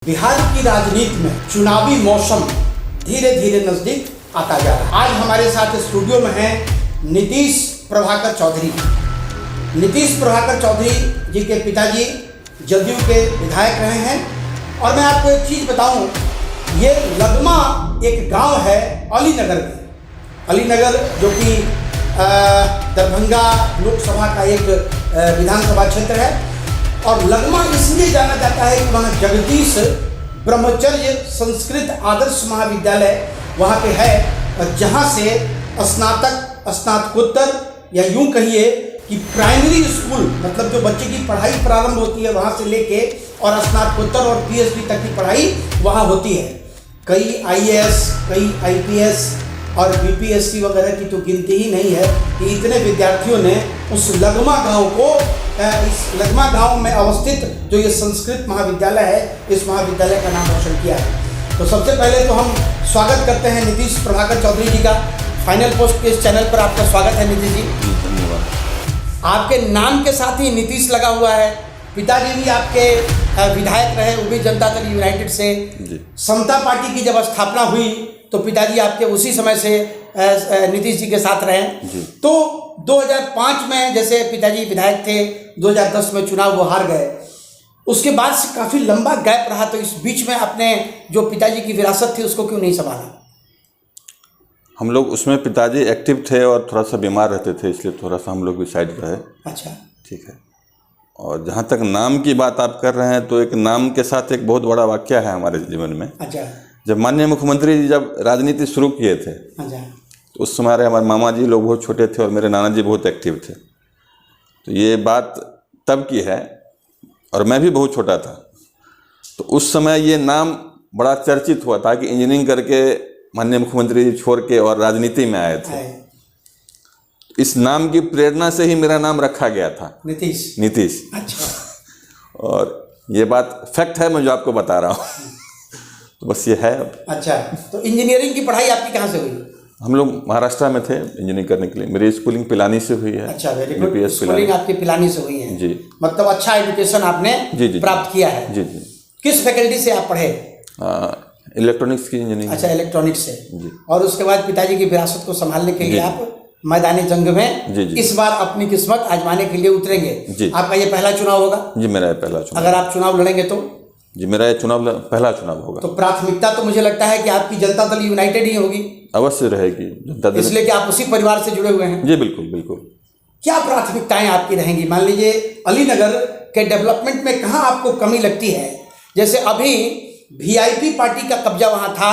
बिहार की राजनीति में चुनावी मौसम धीरे धीरे नजदीक आता जा रहा है। आज हमारे साथ स्टूडियो में हैं नीतीश प्रभाकर चौधरी। नीतीश प्रभाकर चौधरी जी के पिताजी जदयू के विधायक रहे हैं। और मैं आपको एक चीज़ बताऊं, ये लगमा एक गांव है अलीनगर में। अलीनगर जो कि दरभंगा लोकसभा का एक विधानसभा क्षेत्र है। और लगमा इसलिए जाना जाता है कि वहाँ जगदीश ब्रह्मचर्य संस्कृत आदर्श महाविद्यालय वहाँ पे है, जहाँ से स्नातक, स्नातकोत्तर या यूँ कहिए कि प्राइमरी स्कूल, मतलब जो बच्चे की पढ़ाई प्रारंभ होती है वहाँ से लेके और स्नातकोत्तर और पीएचडी तक की पढ़ाई वहाँ होती है। कई आईएएस, कई आईपीएस और बीपीएससी वगैरह की तो गिनती ही नहीं है कि इतने विद्यार्थियों ने उस लगमा गांव को, इस लगमा गांव में अवस्थित जो ये संस्कृत महाविद्यालय है, इस महाविद्यालय का नाम रोशन किया है। तो सबसे पहले तो हम स्वागत करते हैं नीतीश प्रभाकर चौधरी जी का। फाइनल पोस्ट के इस चैनल पर आपका स्वागत है नीतीश जी। धन्यवाद। आपके नाम के साथ ही नीतीश लगा हुआ है। पिताजी भी आपके विधायक रहे, वो भी जनता दल यूनाइटेड से। समता पार्टी की जब स्थापना हुई तो पिताजी आपके उसी समय से नीतीश जी के साथ रहे। तो 2005 में जैसे पिताजी विधायक थे, 2010 में चुनाव वो हार गए। उसके बाद से काफ़ी लंबा गैप रहा, तो इस बीच में आपने जो पिताजी की विरासत थी उसको क्यों नहीं संभाला? हम लोग उसमें पिताजी एक्टिव थे और थोड़ा सा बीमार रहते थे, इसलिए थोड़ा सा हम लोग भी साइड रहे। अच्छा, ठीक है। और जहाँ तक नाम की बात आप कर रहे हैं, तो एक नाम के साथ एक बहुत बड़ा वाक्य है हमारे जीवन में। अच्छा। जब माननीय मुख्यमंत्री जी जब राजनीति शुरू किए थे, अच्छा, तो उस समय हमारे मामा जी लोग बहुत छोटे थे और मेरे नाना जी बहुत एक्टिव थे। तो ये बात तब की है और मैं भी बहुत छोटा था। तो उस समय ये नाम बड़ा चर्चित हुआ था कि इंजीनियरिंग करके माननीय मुख्यमंत्री जी छोड़ के और राजनीति में आए थे। इस नाम की प्रेरणा से ही मेरा नाम रखा गया था, नीतीश। अच्छा। और ये बात फैक्ट है, मैं जो आपको बता रहा हूँ। तो बस ये है। अच्छा, तो इंजीनियरिंग की पढ़ाई आपकी कहाँ से हुई? हम लोग महाराष्ट्र में थे इंजीनियरिंग करने के लिए। मेरी स्कूलिंग पिलानी से हुई है। अच्छा, वेरी गुड। स्कूलिंग आपकी पिलानी से हुई है जी। मतलब अच्छा एजुकेशन आपने प्राप्त किया है। जी जी। किस फैकल्टी से आप पढ़े? इलेक्ट्रॉनिक्स की इंजीनियरिंग। अच्छा, इलेक्ट्रॉनिक्स से जी। और उसके बाद पिताजी की विरासत को संभालने के लिए आप मैदानी जंग में जी। इस बार अपनी किस्मत आजमाने के लिए उतरेंगे जी। आपका ये पहला चुनाव होगा? जी, मेरा पहला चुनाव। अगर आप चुनाव लड़ेंगे तो? जी, मेरा ये पहला चुनाव होगा। तो प्राथमिकता तो मुझे लगता है कि आपकी जनता दल यूनाइटेड ही होगी। अवश्य रहेगी जनता दल, इसलिए कि आप उसी परिवार से जुड़े हुए हैं। जी बिल्कुल बिल्कुल। क्या प्राथमिकताएं आपकी रहेंगी? मान लीजिए अलीनगर के डेवलपमेंट में कहाँ आपको कमी लगती है? जैसे अभी वीआईपी पार्टी का कब्जा वहाँ था,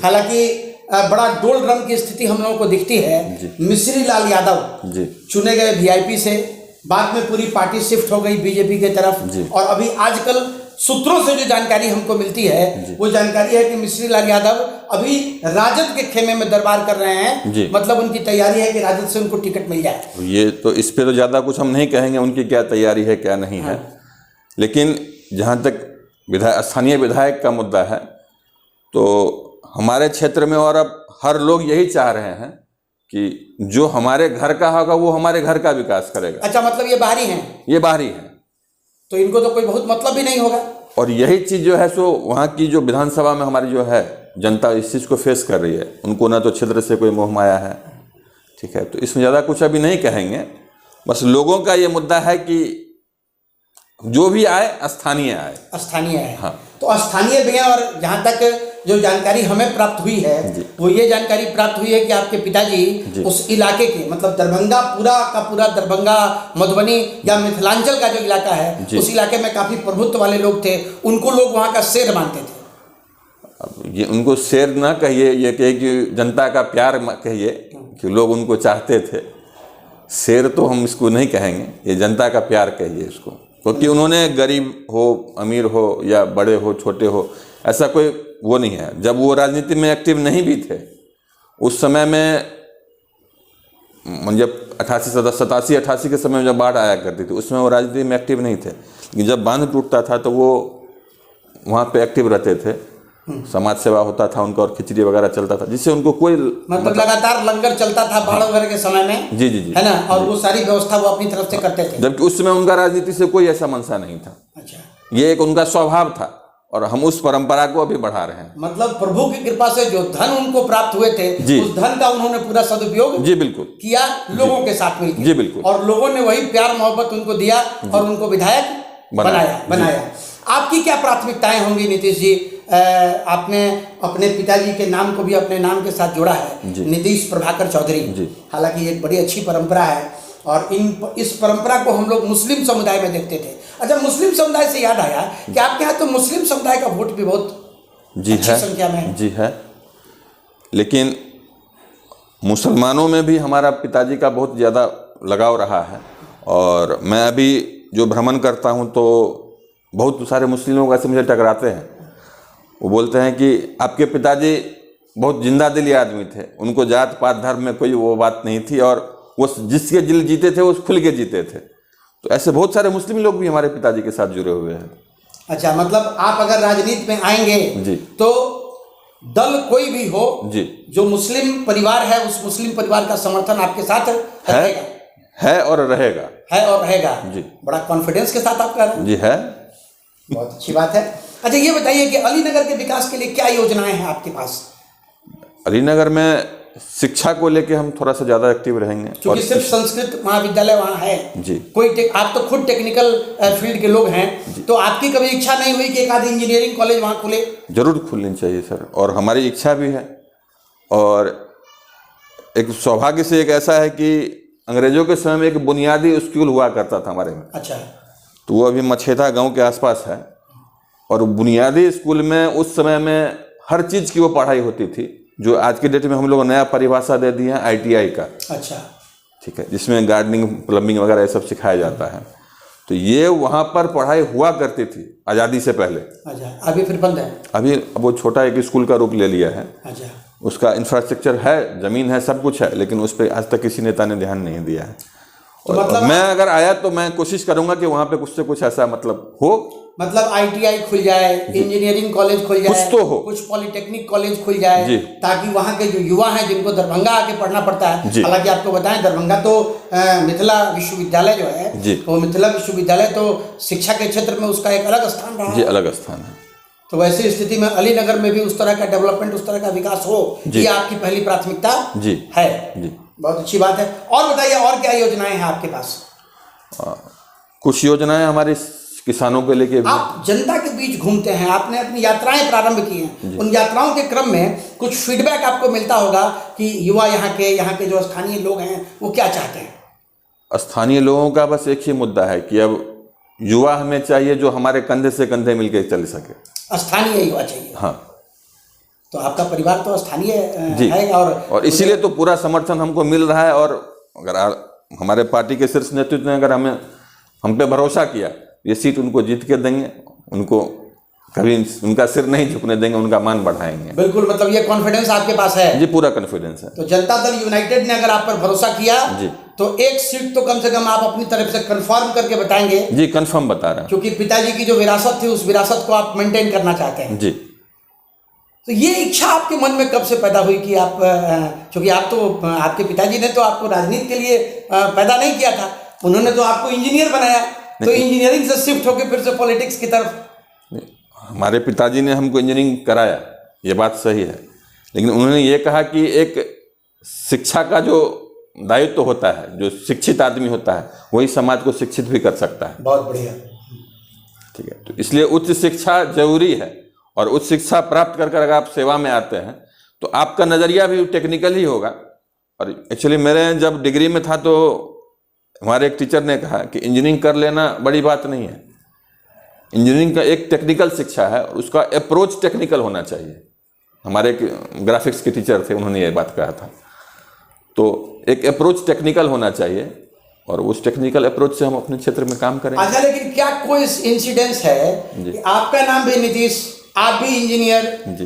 हालांकि बड़ा डोल ड्रम की स्थिति हम लोगों को दिखती है। मिश्री लाल यादव चुने गए वीआईपी से, बाद में पूरी पार्टी शिफ्ट हो गई बीजेपी की तरफ। और अभी आजकल सूत्रों से जो जानकारी हमको मिलती है वो जानकारी है कि मिश्री लाल यादव अभी राजद के खेमे में दरबार कर रहे हैं। मतलब उनकी तैयारी है कि राजद से उनको टिकट मिल जाए। ये तो इस पे तो ज़्यादा कुछ हम नहीं कहेंगे उनकी क्या तैयारी है क्या नहीं है। लेकिन जहाँ तक स्थानीय विधायक का मुद्दा है, तो हमारे क्षेत्र में और अब हर लोग यही चाह रहे हैं कि जो हमारे घर का होगा वो हमारे घर का विकास करेगा। अच्छा, मतलब ये बाहरी हैं? ये बाहरी हैं, तो इनको तो कोई बहुत मतलब भी नहीं होगा। और यही चीज़ जो है सो वहाँ की जो विधानसभा में हमारी जो है जनता इस चीज़ को फेस कर रही है। उनको ना तो क्षेत्र से कोई मोह माया है, ठीक है। तो इसमें ज़्यादा कुछ अभी नहीं कहेंगे। बस लोगों का ये मुद्दा है कि जो भी आए स्थानीय आए। स्थानीय है। हाँ। तो स्थानीय भी है। और जहाँ तक जो जानकारी हमें प्राप्त हुई है वो ये जानकारी प्राप्त हुई है कि आपके पिताजी उस इलाके के, मतलब दरभंगा पूरा का पूरा दरभंगा, मधुबनी या मिथिलांचल का जो इलाका है, उस इलाके में काफ़ी प्रभुत्व वाले लोग थे। उनको लोग वहाँ का शेर मानते थे। अब ये उनको शेर ना कहिए, ये कहिए कि जनता का प्यार कहिए कि लोग उनको चाहते थे। शेर तो हम इसको नहीं कहेंगे, ये जनता का प्यार कहिए इसको। क्योंकि उन्होंने गरीब हो, अमीर हो या बड़े हो, छोटे हो, ऐसा कोई वो नहीं है। जब वो राजनीति में एक्टिव नहीं भी थे उस समय में, जब 87-88 के समय में जब बाढ़ आया करती थी उसमें वो राजनीति में एक्टिव नहीं थे। लेकिन जब बांध टूटता था तो वो वहाँ पे एक्टिव रहते थे। समाज सेवा होता था उनका और खिचड़ी वगैरह चलता था, जिससे उनको कोई मतलब लगातार लंगर चलता था बाढ़ वगैरह के समय में। जी, है ना। और वो सारी व्यवस्था वो अपनी तरफ से करते थे, जबकि उस समय उनका राजनीति से कोई ऐसा मनसा नहीं था। अच्छा। ये एक उनका स्वभाव था और हम उस परंपरा को अभी बढ़ा रहे हैं। मतलब प्रभु की कृपा से जो धन उनको प्राप्त हुए थे, जी। उस धन का उन्होंने पूरा सदुपयोग जी बिल्कुल किया लोगों के साथ मिलकर। जी बिल्कुल। और लोगों ने वही प्यार मोहब्बत उनको दिया और उनको विधायक बनाया। आपकी क्या प्राथमिकताएं होंगी नीतीश जी? आपने अपने पिताजी के नाम को भी अपने नाम के साथ जोड़ा है, नीतीश प्रभाकर चौधरी। हालांकि एक बड़ी अच्छी परंपरा है और इस परंपरा को हम लोग मुस्लिम समुदाय में देखते थे। अच्छा, मुस्लिम समुदाय से याद आया कि आपके यहाँ तो मुस्लिम समुदाय का वोट भी बहुत अच्छी संख्या में है। जी है, लेकिन मुसलमानों में भी हमारा पिताजी का बहुत ज़्यादा लगाव रहा है। और मैं अभी जो भ्रमण करता हूँ तो बहुत सारे मुस्लिम लोग ऐसे मुझे टकराते हैं। वो बोलते हैं कि आपके पिताजी बहुत जिंदा दिली आदमी थे, उनको जात पात धर्म में कोई वो बात नहीं थी और वो जिसके दिल जीते थे वो खुल के जीते थे। तो ऐसे बहुत सारे मुस्लिम लोग भी हमारे पिताजी के साथ जुड़े हुए हैं। अच्छा, मतलब आप अगर राजनीति में आएंगे जी तो दल कोई भी हो जी, जो मुस्लिम परिवार है उस मुस्लिम परिवार का समर्थन आपके साथ है और रहेगा जी। बड़ा कॉन्फिडेंस के साथ आप कह रहे हैं। जी है, बहुत अच्छी बात है। अच्छा, ये बताइए कि अलीनगर के विकास के लिए क्या योजनाएं हैं आपके पास? अलीनगर में शिक्षा को लेके हम थोड़ा सा ज़्यादा एक्टिव रहेंगे। क्योंकि सिर्फ संस्कृत महाविद्यालय वहाँ है जी। आप तो खुद टेक्निकल फील्ड के लोग हैं, तो आपकी कभी इच्छा नहीं हुई कि एक आधी इंजीनियरिंग कॉलेज वहाँ खुले? जरूर खुलनी चाहिए सर, और हमारी इच्छा भी है। और एक सौभाग्य से एक ऐसा है कि अंग्रेजों के समय में एक बुनियादी स्कूल हुआ करता था हमारे में। अच्छा। तो वो अभी मछेदा गांव के आसपास है और बुनियादी स्कूल में उस समय में हर चीज़ की वो पढ़ाई होती थी जो आज के डेट में हम लोग नया परिभाषा दे दी है ITI का। अच्छा, ठीक है, जिसमें गार्डनिंग प्लम्बिंग वगैरह ये सब सिखाया जाता है। तो ये वहाँ पर पढ़ाई हुआ करती थी आज़ादी से पहले। अच्छा, अभी फिर बंद है? अभी वो छोटा एक स्कूल का रूप ले लिया है। अच्छा, उसका इंफ्रास्ट्रक्चर है, ज़मीन है, सब कुछ है, लेकिन उस पर आज तक किसी नेता ने ध्यान नहीं दिया है। तो मतलब मैं अगर आया तो मैं कोशिश करूंगा कि वहाँ पे कुछ से कुछ ऐसा मतलब हो, मतलब ITI खुल जाए, इंजीनियरिंग कॉलेज खुल जाए, कुछ तो हो, कुछ पॉलिटेक्निक कॉलेज खुल जाए, ताकि वहाँ के जो युवा हैं जिनको दरभंगा आके पढ़ना पड़ता है। हालांकि आपको बताएं दरभंगा तो मिथिला विश्वविद्यालय जो है वो मिथिला विश्वविद्यालय तो शिक्षा के क्षेत्र में उसका एक अलग स्थान रहा जी, अलग स्थान है। तो वैसी स्थिति में अलीनगर में भी उस तरह का डेवलपमेंट, उस तरह का विकास हो, ये आपकी पहली प्राथमिकता है। बहुत अच्छी बात है। और बताइए, और क्या योजनाएं हैं आपके पास? कुछ योजनाएं हमारे किसानों के लेके भी। आप जनता के बीच घूमते हैं, आपने अपनी यात्राएं प्रारंभ की हैं, उन यात्राओं के क्रम में कुछ फीडबैक आपको मिलता होगा कि युवा यहाँ के जो स्थानीय लोग हैं वो क्या चाहते हैं? स्थानीय लोगों का बस एक ही मुद्दा है कि अब युवा हमें चाहिए जो हमारे कंधे से कंधे मिलकर चल सके। स्थानीय युवा चाहिए। हाँ, तो आपका परिवार तो स्थानीय है और इसीलिए तो पूरा समर्थन हमको मिल रहा है। और अगर हमारे पार्टी के शीर्ष नेतृत्व ने अगर हम पे भरोसा किया, ये सीट उनको जीत के देंगे, उनको कभी उनका सिर नहीं झुकने देंगे, उनका मान बढ़ाएंगे। बिल्कुल, मतलब ये कॉन्फिडेंस आपके पास है? जी, पूरा कॉन्फिडेंस है। तो जनता दल यूनाइटेड ने अगर आप पर भरोसा किया जी, तो एक सीट तो कम से कम आप अपनी तरफ से कंफर्म करके बताएंगे? जी, कंफर्म बता रहे हैं, क्योंकि पिताजी की जो विरासत थी उस विरासत को आप मेंटेन करना चाहते हैं। जी। तो ये इच्छा आपके मन में कब से पैदा हुई कि आप, क्योंकि आप तो, आपके पिताजी ने तो आपको राजनीति के लिए पैदा नहीं किया था, उन्होंने तो आपको इंजीनियर बनाया, तो इंजीनियरिंग से शिफ्ट होकर फिर से पॉलिटिक्स की तरफ? हमारे पिताजी ने हमको इंजीनियरिंग कराया, ये बात सही है, लेकिन उन्होंने ये कहा कि एक शिक्षा का जो दायित्व तो होता है, जो शिक्षित आदमी होता है वही समाज को शिक्षित भी कर सकता है। बहुत बढ़िया। ठीक है, तो इसलिए उच्च शिक्षा जरूरी है और उच्च शिक्षा प्राप्त कर अगर आप सेवा में आते हैं तो आपका नज़रिया भी टेक्निकल ही होगा। और एक्चुअली मेरे जब डिग्री में था तो हमारे एक टीचर ने कहा कि इंजीनियरिंग कर लेना बड़ी बात नहीं है, इंजीनियरिंग का एक टेक्निकल शिक्षा है और उसका अप्रोच टेक्निकल होना चाहिए। हमारे एक ग्राफिक्स के टीचर थे, उन्होंने ये बात कहा था। तो एक अप्रोच टेक्निकल होना चाहिए और उस टेक्निकल अप्रोच से हम अपने क्षेत्र में काम करेंगे। अच्छा, लेकिन क्या कोई इंसिडेंस है कि आपका नाम भी नीतीश, आप भी इंजीनियर,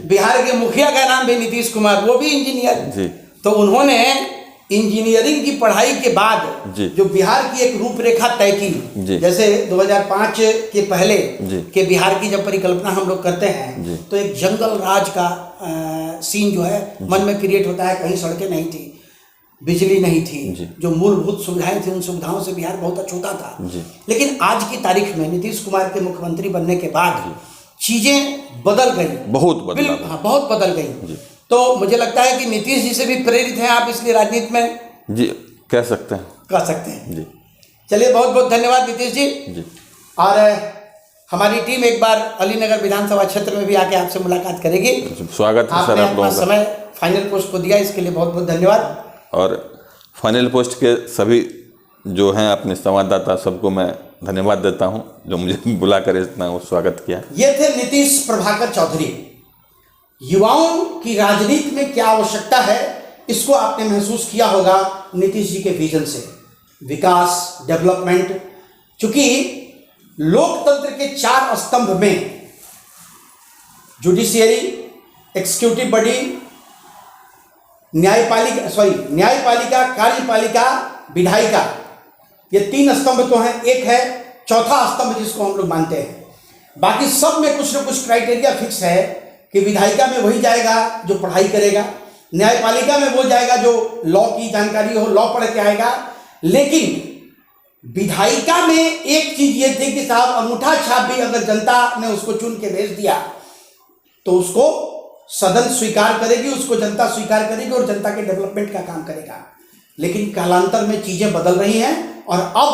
बिहार के मुखिया का नाम भी नीतीश कुमार, वो भी इंजीनियर जी, तो उन्होंने इंजीनियरिंग की पढ़ाई के बाद जो बिहार की एक रूपरेखा तय की, जैसे 2005 के पहले के बिहार की जब परिकल्पना हम लोग करते हैं तो एक जंगल राज का सीन जो है मन में क्रिएट होता है। कहीं सड़कें नहीं थी, बिजली नहीं थी, जो मूलभूत सुविधाएं थी उन सुविधाओं से बिहार बहुत अछूता था। लेकिन आज की तारीख में नीतीश कुमार के मुख्यमंत्री बनने के बाद चीजें बदल गई, बहुत बदला। बिल्कुल, हाँ, बहुत बदल गई। तो मुझे लगता है कि नीतीश जी से भी प्रेरित हैं आप इसलिए राजनीति में, जी कह सकते हैं, कह सकते हैं जी। चलिए, बहुत बहुत धन्यवाद नीतीश जी। जी और हमारी टीम एक बार अलीनगर विधानसभा क्षेत्र में भी आके आपसे मुलाकात करेगी। स्वागत है सर आपने आप अपना लोगों का। समय फाइनल पोस्ट को दिया, इसके लिए बहुत बहुत धन्यवाद। और फाइनल पोस्ट के सभी जो हैं अपने संवाददाता सबको मैं धन्यवाद देता हूं जो मुझे बुला कर इतना स्वागत किया। ये थे नीतीश प्रभाकर चौधरी। युवाओं की राजनीति में क्या आवश्यकता है इसको आपने महसूस किया होगा नीतीश जी के विजन से। विकास, डेवलपमेंट, चूंकि लोकतंत्र के 4 स्तंभ में जुडिशियरी, एक्सिक्यूटिव बॉडी, न्यायपालिका, कार्यपालिका, विधायिका, ये 3 स्तंभ तो हैं। एक है चौथा स्तंभ जिसको हम लोग मानते हैं। बाकी सब में कुछ न कुछ क्राइटेरिया फिक्स है कि विधायिका में वही जाएगा जो पढ़ाई करेगा, न्यायपालिका में वो जाएगा जो लॉ की जानकारी हो, लॉ पढ़ के आएगा। लेकिन विधायिका में एक चीज ये थी कि साहब अंगूठा छाप भी अगर जनता ने उसको चुन के भेज दिया तो उसको सदन स्वीकार करेगी, उसको जनता स्वीकार करेगी और जनता के डेवलपमेंट का काम करेगा। लेकिन कालांतर में चीजें बदल रही हैं और अब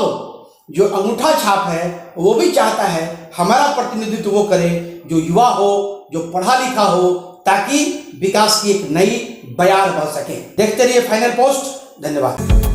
जो अंगूठा छाप है वो भी चाहता है हमारा प्रतिनिधित्व वो करे जो युवा हो, जो पढ़ा लिखा हो, ताकि विकास की एक नई बयार बह सके। देखते रहिए फाइनल पोस्ट। धन्यवाद।